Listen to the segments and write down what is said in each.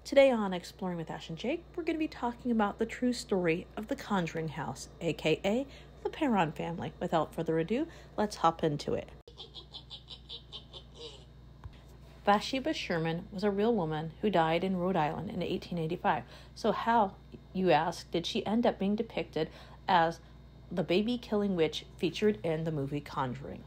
Today on Exploring with Ash and Jake, we're going to be talking about the true story of the Conjuring House, aka the Perron family. Without further ado, let's hop into it. Bathsheba Sherman was a real woman who died in Rhode Island in 1885. So how, you ask, did she end up being depicted as the baby-killing witch featured in the movie Conjuring?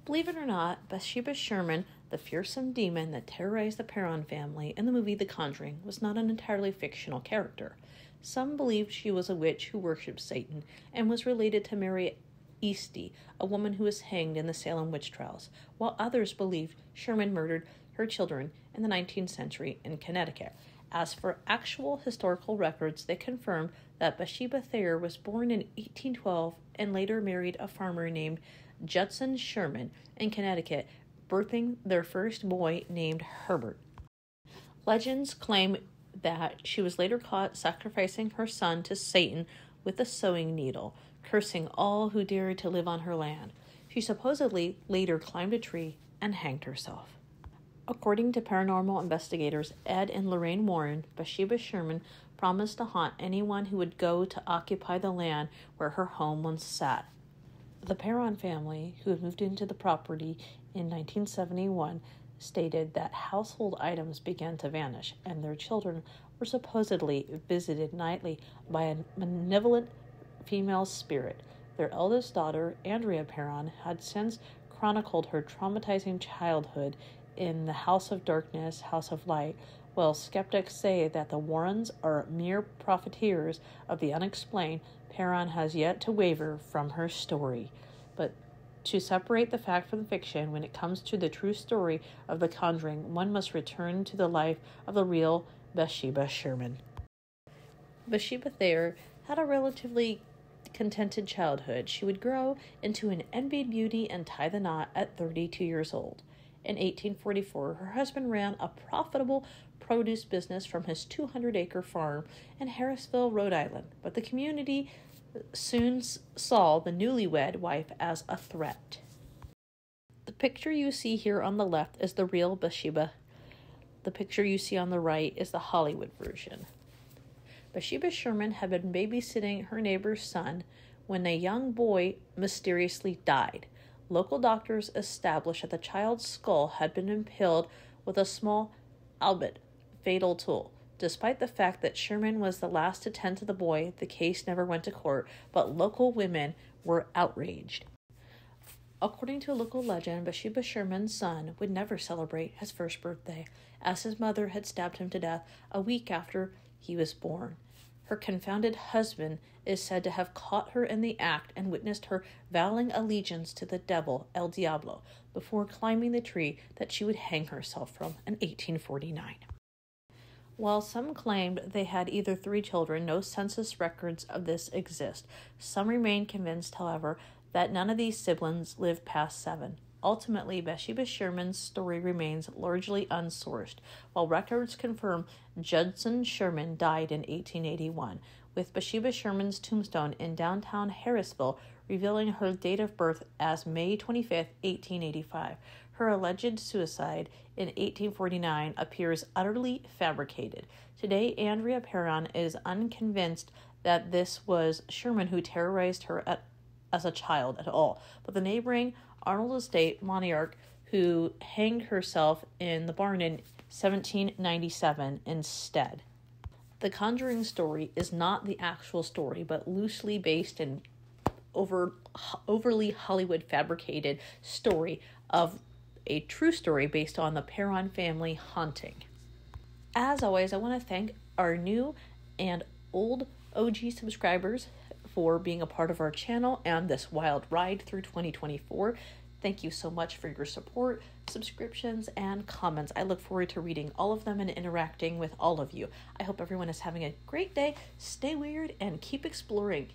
Believe it or not, Bathsheba Sherman, the fearsome demon that terrorized the Perron family in the movie The Conjuring, was not an entirely fictional character. Some believed she was a witch who worshipped Satan and was related to Mary Easty, a woman who was hanged in the Salem witch trials, while others believed Sherman murdered her children in the 19th century in Connecticut. As for actual historical records, they confirm that Bathsheba Thayer was born in 1812 and later married a farmer named Judson Sherman in Connecticut, birthing their first boy named Herbert. Legends claim that she was later caught sacrificing her son to Satan with a sewing needle, cursing all who dared to live on her land. She supposedly later climbed a tree and hanged herself. According to paranormal investigators Ed and Lorraine Warren, Bathsheba Sherman promised to haunt anyone who would go to occupy the land where her home once sat. The Perron family, who had moved into the property in 1971, stated that household items began to vanish, and their children were supposedly visited nightly by a malevolent female spirit. Their eldest daughter, Andrea Perron, had since chronicled her traumatizing childhood in The House of Darkness, House of Light, while skeptics say that the Warrens are mere profiteers of the unexplained. Perron has yet to waver from her story. But to separate the fact from the fiction when it comes to the true story of The Conjuring, one must return to the life of the real Bathsheba Sherman. Bathsheba Thayer had a relatively contented childhood. She would grow into an envied beauty and tie the knot at 32 years old. In 1844, her husband ran a profitable produce business from his 200-acre farm in Harrisville, Rhode Island, but the community soon saw the newlywed wife as a threat. The picture you see here on the left is the real Bathsheba. The picture you see on the right is the Hollywood version. Bathsheba Sherman had been babysitting her neighbor's son when a young boy mysteriously died. Local doctors established that the child's skull had been impaled with a small, albeit fatal tool. Despite the fact that Sherman was the last to tend to the boy, the case never went to court, but local women were outraged. According to a local legend, Bathsheba Sherman's son would never celebrate his first birthday, as his mother had stabbed him to death a week after he was born. Her confounded husband is said to have caught her in the act and witnessed her vowing allegiance to the devil, El Diablo, before climbing the tree that she would hang herself from in 1849. While some claimed they had either 3 children, no census records of this exist. Some remain convinced, however, that none of these siblings lived past 7. Ultimately, Bathsheba Sherman's story remains largely unsourced, while records confirm Judson Sherman died in 1881, with Bathsheba Sherman's tombstone in downtown Harrisville revealing her date of birth as May 25, 1885. Her alleged suicide in 1849 appears utterly fabricated. Today, Andrea Perron is unconvinced that this was Sherman who terrorized her as a child at all, but the neighboring Arnold Estate Monarch who hanged herself in the barn in 1797 instead. The Conjuring story is not the actual story, but loosely based in overly Hollywood fabricated story of a true story based on the Perron family haunting. As always, I want to thank our new and old OG subscribers for being a part of our channel and this wild ride through 2024. Thank you so much for your support, subscriptions, and comments. I look forward to reading all of them and interacting with all of you. I hope everyone is having a great day. Stay weird and keep exploring.